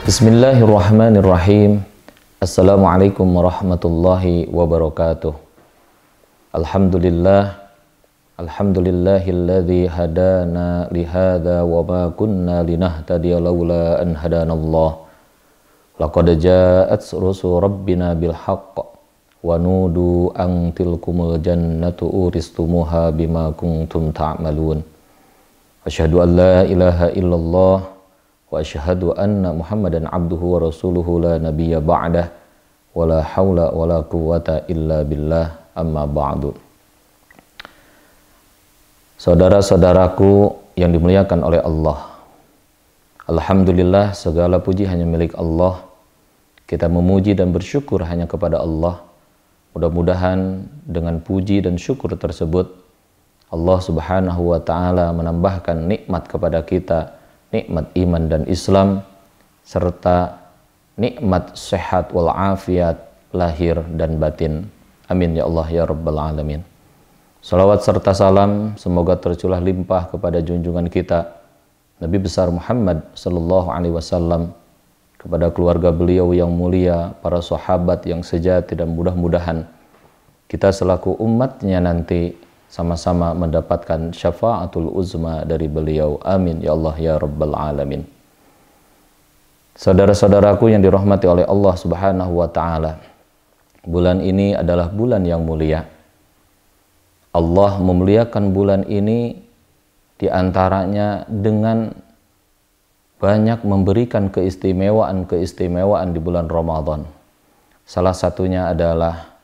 Bismillahirrahmanirrahim. Assalamualaikum warahmatullahi wabarakatuh. Alhamdulillahilladzi hadana lihada wa ma kunna linahtadiya laula an hadanallah. Laqad ja'at rusul rabbina bil haqq wa nudu an tilkumul jannatu uristumuha bima kuntum ta'malun. Asyhadu an la ilaha illallah wa asyhadu anna Muhammadan abduhu wa rasuluhu la nabiyya ba'dah wa la haula wa la quwwata illa billah, amma ba'du. Saudara-saudaraku yang dimuliakan oleh Allah, alhamdulillah, segala puji hanya milik Allah. Kita memuji dan bersyukur hanya kepada Allah. Mudah-mudahan dengan puji dan syukur tersebut Allah Subhanahu wa ta'ala menambahkan nikmat kepada kita, nikmat iman dan Islam, serta nikmat sehat wal afiat lahir dan batin. Amin ya Allah ya Rabbal Alamin. Salawat serta salam semoga tercurah limpah kepada junjungan kita Nabi besar Muhammad sallallahu alaihi wasallam, kepada keluarga beliau yang mulia, para sahabat yang sejati, dan mudah-mudahan kita selaku umatnya nanti sama-sama mendapatkan syafaatul uzma dari beliau. Amin ya Allah ya Rabbal Alamin. Saudara-saudaraku yang dirahmati oleh Allah Subhanahu wa ta'ala, bulan ini adalah bulan yang mulia. Allah memuliakan bulan ini diantaranya dengan banyak memberikan keistimewaan di bulan Ramadan. Salah satunya adalah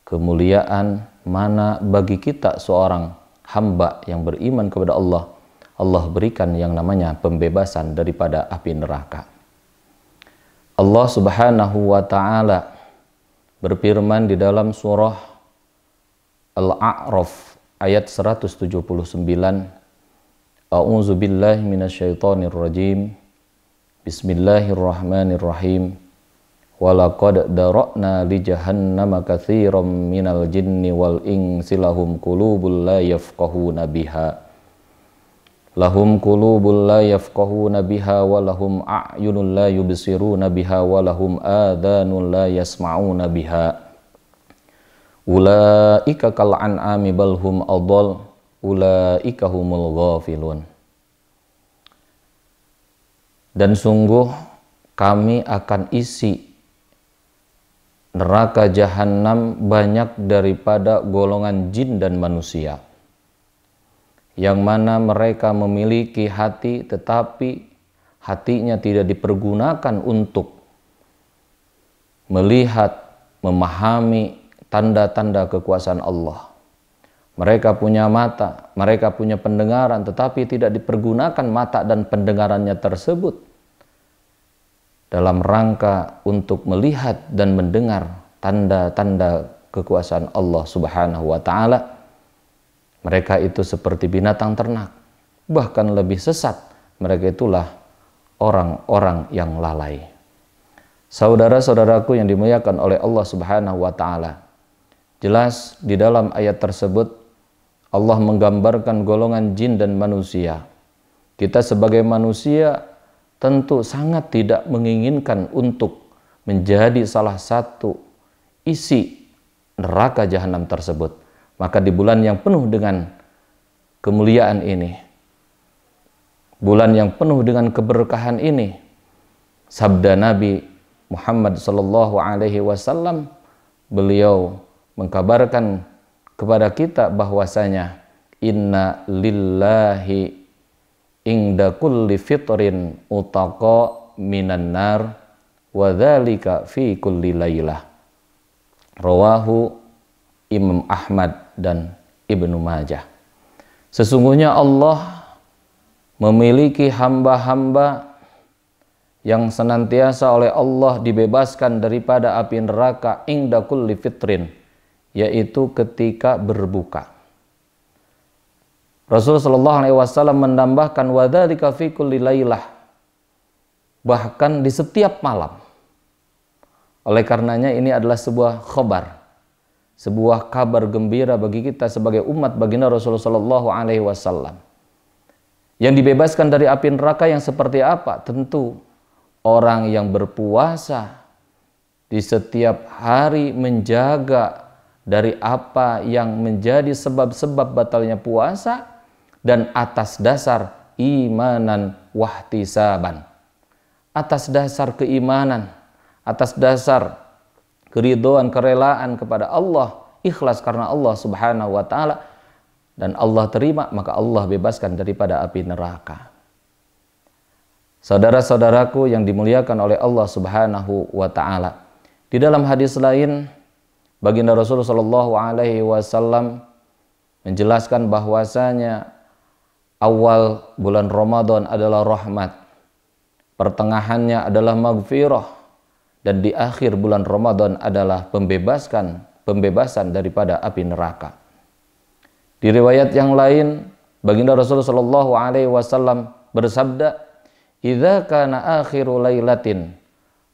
kemuliaan mana bagi kita seorang hamba yang beriman kepada Allah, Allah berikan yang namanya pembebasan daripada api neraka. Allah Subhanahu wa ta'ala berfirman di dalam surah Al-A'raf ayat 179, A'udzu billahi minasyaitonir rajim. Bismillahirrahmanirrahim. Walaqad dara'na li jahannama katsiran minal jinni wal insi lahum qulubul la yafqahuna biha wa lahum a'yunun la yubsiruna biha wa lahum adhanun la yasma'una biha ulaika kal an'ami bal hum adall ulaika humul ghafilun. Dan sungguh kami akan isi neraka jahanam banyak daripada golongan jin dan manusia, yang mana mereka memiliki hati tetapi hatinya tidak dipergunakan untuk melihat, memahami tanda-tanda kekuasaan Allah. Mereka punya mata, mereka punya pendengaran, tetapi tidak dipergunakan mata dan pendengarannya tersebut dalam rangka untuk melihat dan mendengar tanda-tanda kekuasaan Allah Subhanahu wa ta'ala. Mereka itu seperti binatang ternak, bahkan lebih sesat. Mereka itulah orang-orang yang lalai. Saudara-saudaraku yang dimuliakan oleh Allah Subhanahu wa ta'ala, jelas di dalam ayat tersebut Allah menggambarkan golongan jin dan manusia. Kita sebagai manusia tentu sangat tidak menginginkan untuk menjadi salah satu isi neraka jahanam tersebut. Maka di bulan yang penuh dengan kemuliaan ini, bulan yang penuh dengan keberkahan ini, sabda Nabi Muhammad sallallahu alaihi wasallam, beliau mengkabarkan kepada kita bahwasanya inna lillahi inda kulli fitrin utaqa minan nar wa dzalika fi kulli lailah. Rawahu Imam Ahmad dan Ibnu Majah. Sesungguhnya Allah memiliki hamba-hamba yang senantiasa oleh Allah dibebaskan daripada api neraka inda kulli fitrin, yaitu ketika berbuka. Rasulullah sallallahu alaihi wasallam menambahkan wadzalika fi kulli lailah, bahkan di setiap malam. Oleh karenanya ini adalah sebuah khabar, sebuah kabar gembira bagi kita sebagai umat baginda Rasulullah sallallahu alaihi wasallam. Yang dibebaskan dari api neraka yang seperti apa? Tentu orang yang berpuasa di setiap hari menjaga dari apa yang menjadi sebab-sebab batalnya puasa, dan atas dasar imanan wahtisaban, atas dasar keimanan, atas dasar keridhaan, kerelaan kepada Allah, ikhlas karena Allah Subhanahu wa taala, dan Allah terima, maka Allah bebaskan daripada api neraka. Saudara-saudaraku yang dimuliakan oleh Allah Subhanahu wa taala, di dalam hadis lain baginda Rasulullah Shallallahu alaihi wasallam menjelaskan bahwasanya awal bulan Ramadan adalah rahmat, pertengahannya adalah maghfirah, dan di akhir bulan Ramadan adalah pembebasan daripada api neraka. Di riwayat yang lain baginda Rasulullah Shallallahu alaihi wasallam bersabda, "Idza kana akhiru lailatin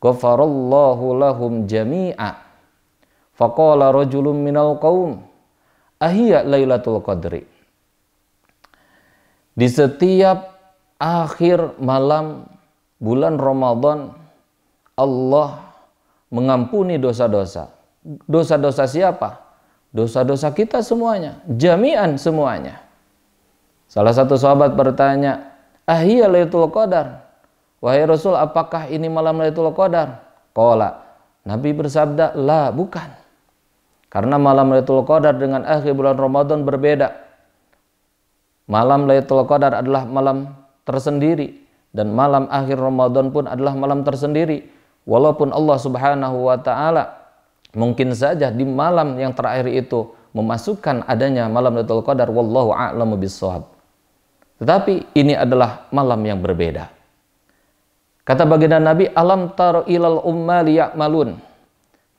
ghafarallahu lahum jami'a." Faqala rajulun minal qaum, "Ahiyya lailatul qadri." Di setiap akhir malam bulan Ramadan, Allah mengampuni dosa-dosa. Dosa-dosa siapa? Dosa-dosa kita semuanya, jami'an semuanya. Salah satu sahabat bertanya, "Ahiyya lailatul qadar?" Wahai Rasul, apakah ini malam Lailatul Qadar? Qala, Nabi bersabda, "La, bukan." Karena malam Lailatul Qadar dengan akhir bulan Ramadan berbeda. Malam Lailatul Qadar adalah malam tersendiri, dan malam akhir Ramadan pun adalah malam tersendiri. Walaupun Allah Subhanahu wa taala mungkin saja di malam yang terakhir itu memasukkan adanya malam Lailatul Qadar, wallahu a'lamu bissawab. Tetapi ini adalah malam yang berbeda. Kata baginda Nabi, "Alam taro ilal ummali ya'malun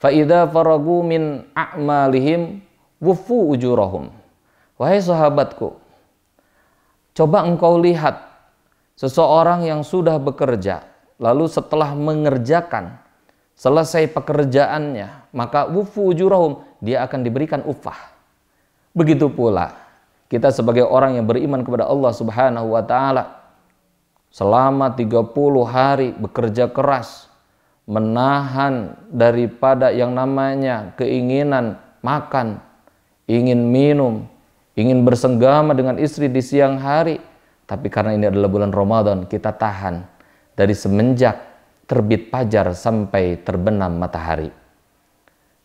fa idza faragu min a'malihim wufu ujurahum." Wahai sahabatku, coba engkau lihat seseorang yang sudah bekerja, lalu setelah mengerjakan, selesai pekerjaannya, maka wufu ujurahum, dia akan diberikan upah. Begitu pula kita sebagai orang yang beriman kepada Allah Subhanahu wa taala, selama 30 hari bekerja keras, menahan daripada yang namanya keinginan makan, ingin minum, ingin bersenggama dengan istri di siang hari. Tapi karena ini adalah bulan Ramadan, kita tahan dari semenjak terbit fajar sampai terbenam matahari.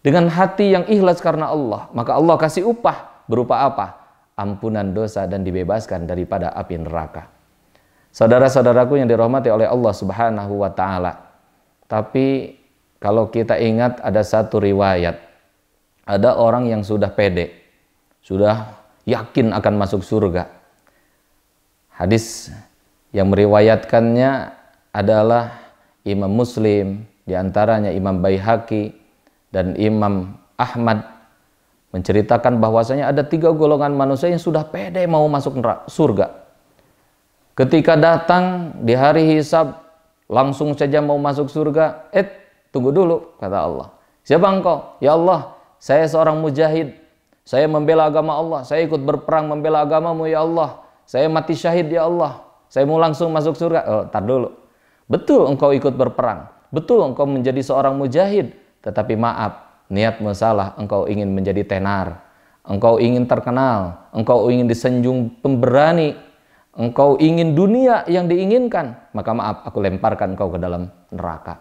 Dengan hati yang ikhlas karena Allah, maka Allah kasih upah berupa apa? Ampunan dosa dan dibebaskan daripada api neraka. Saudara-saudaraku yang dirahmati oleh Allah Subhanahu wa taala. Tapi kalau kita ingat ada satu riwayat, ada orang yang sudah pede, sudah yakin akan masuk surga. Hadis yang meriwayatkannya adalah Imam Muslim, diantaranya Imam Baihaqi dan Imam Ahmad, menceritakan bahwasanya ada 3 golongan manusia yang sudah pede mau masuk surga. Ketika datang di hari hisab, langsung saja mau masuk surga. Tunggu dulu, kata Allah. Siapa engkau? Ya Allah, saya seorang mujahid. Saya membela agama Allah. Saya ikut berperang membela agamamu, ya Allah. Saya mati syahid, ya Allah. Saya mau langsung masuk surga. Tar dulu. Betul engkau ikut berperang. Betul engkau menjadi seorang mujahid. Tetapi maaf, niatmu salah. Engkau ingin menjadi tenar. Engkau ingin terkenal. Engkau ingin disanjung pemberani. Engkau ingin dunia yang diinginkan, maka maaf, aku lemparkan engkau ke dalam neraka.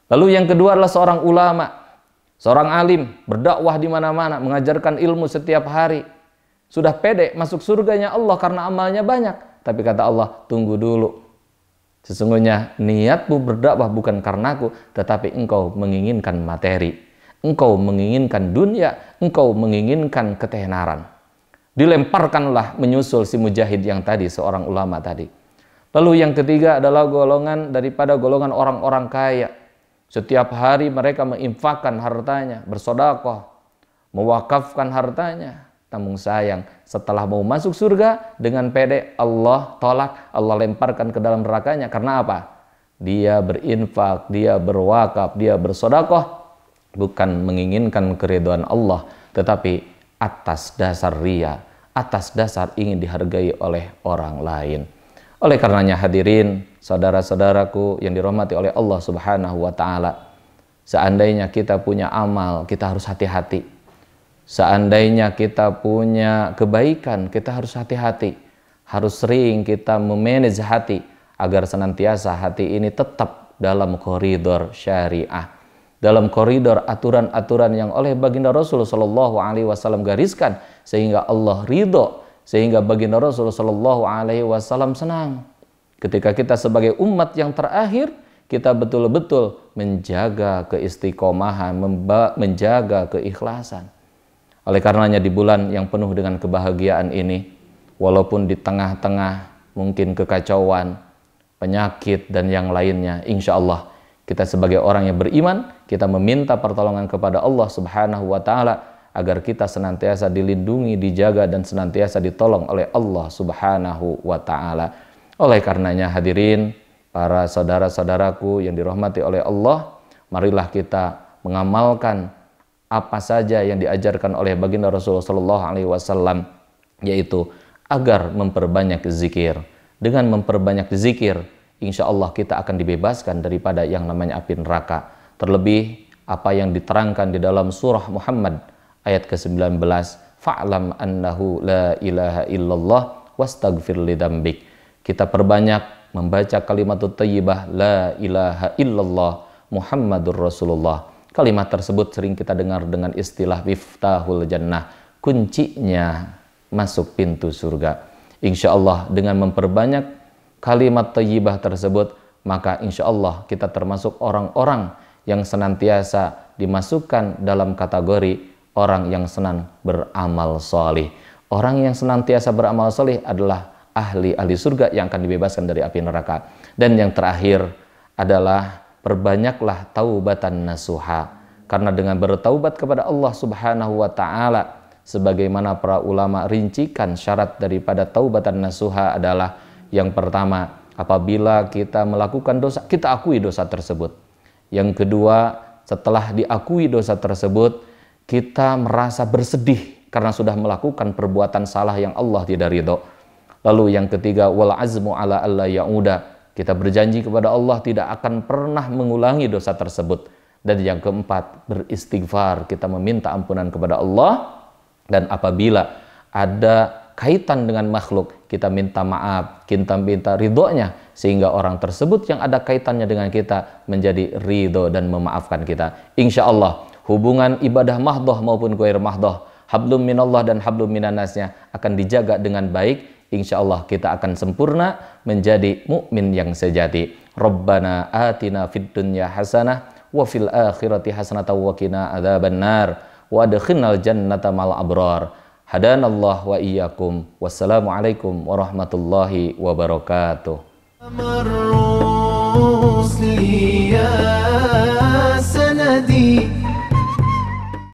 Lalu yang kedua adalah seorang ulama, seorang alim, berdakwah di mana-mana, mengajarkan ilmu setiap hari. Sudah pede masuk surganya Allah karena amalnya banyak. Tapi kata Allah, tunggu dulu. Sesungguhnya niatmu berdakwah bukan karena aku, tetapi engkau menginginkan materi. Engkau menginginkan dunia, engkau menginginkan ketenaran. Dilemparkanlah menyusul si mujahid yang tadi, seorang ulama tadi. Lalu yang ketiga adalah golongan daripada golongan orang-orang kaya. Setiap hari mereka menginfakkan hartanya, bersedekah, mewakafkan hartanya. Namun sayang, setelah mau masuk surga dengan pede, Allah tolak, Allah lemparkan ke dalam nerakanya. Karena apa? Dia berinfak, dia berwakaf, dia bersedekah bukan menginginkan keridhaan Allah, tetapi atas dasar riya, atas dasar ingin dihargai oleh orang lain. Oleh karenanya hadirin, saudara-saudaraku yang dirahmati oleh Allah Subhanahu wa taala, seandainya kita punya amal, kita harus hati-hati. Seandainya kita punya kebaikan, kita harus hati-hati. Harus sering kita memanage hati agar senantiasa hati ini tetap dalam koridor syariah, dalam koridor aturan-aturan yang oleh baginda Rasul sallallahu alaihi wasallam gariskan, sehingga Allah ridho, sehingga baginda Rasul sallallahu alaihi wasallam senang. Ketika kita sebagai umat yang terakhir, kita betul-betul menjaga keistiqomahan, menjaga keikhlasan. Oleh karenanya di bulan yang penuh dengan kebahagiaan ini, walaupun di tengah-tengah mungkin kekacauan, penyakit dan yang lainnya, insya Allah kita sebagai orang yang beriman, kita meminta pertolongan kepada Allah Subhanahu wa taala agar kita senantiasa dilindungi, dijaga dan senantiasa ditolong oleh Allah Subhanahu wa taala. Oleh karenanya hadirin, para saudara-saudaraku yang dirahmati oleh Allah, marilah kita mengamalkan apa saja yang diajarkan oleh baginda Rasulullah sallallahu alaihi wasallam, yaitu agar memperbanyak zikir. Dengan memperbanyak zikir, insya Allah kita akan dibebaskan daripada yang namanya api neraka. Terlebih apa yang diterangkan di dalam surah Muhammad ayat ke-19, fa'lam annahu la ilaha illallah wastaghfir lidambik. Kita perbanyak membaca kalimatut thayyibah la ilaha illallah Muhammadur Rasulullah. Kalimat tersebut sering kita dengar dengan istilah miftahul jannah, kuncinya masuk pintu surga. Insya Allah dengan memperbanyak kalimat thayyibah tersebut, maka insya Allah kita termasuk orang-orang yang senantiasa dimasukkan dalam kategori orang yang senang beramal soleh. Orang yang senantiasa beramal soleh adalah ahli surga yang akan dibebaskan dari api neraka. Dan yang terakhir adalah perbanyaklah taubatan nasuha, karena dengan bertaubat kepada Allah Subhanahu wa taala, sebagaimana para ulama rincikan syarat daripada taubatan nasuha adalah yang pertama, apabila kita melakukan dosa, kita akui dosa tersebut. Yang kedua, setelah diakui dosa tersebut, kita merasa bersedih karena sudah melakukan perbuatan salah yang Allah tidak ridho. Lalu yang ketiga, wal azmu ala alla ya'uda, kita berjanji kepada Allah tidak akan pernah mengulangi dosa tersebut. Dan yang keempat, beristighfar, kita meminta ampunan kepada Allah. Dan apabila ada kaitan dengan makhluk, kita minta maaf, kita minta ridhonya, sehingga orang tersebut yang ada kaitannya dengan kita menjadi ridho dan memaafkan kita. Insya Allah hubungan ibadah mahdoh maupun ghair mahdoh, hablum minallah dan hablum minannasnya akan dijaga dengan baik. Insya Allah kita akan sempurna menjadi mukmin yang sejati. Rabbana atina fid dunya hasanah wa fil akhirati hasanah wa qina adzabannar wa adkhilnal jannata mal abrar. Hadanallah wa iyyakum. Wassalamualaikum warahmatullahi wabarakatuh.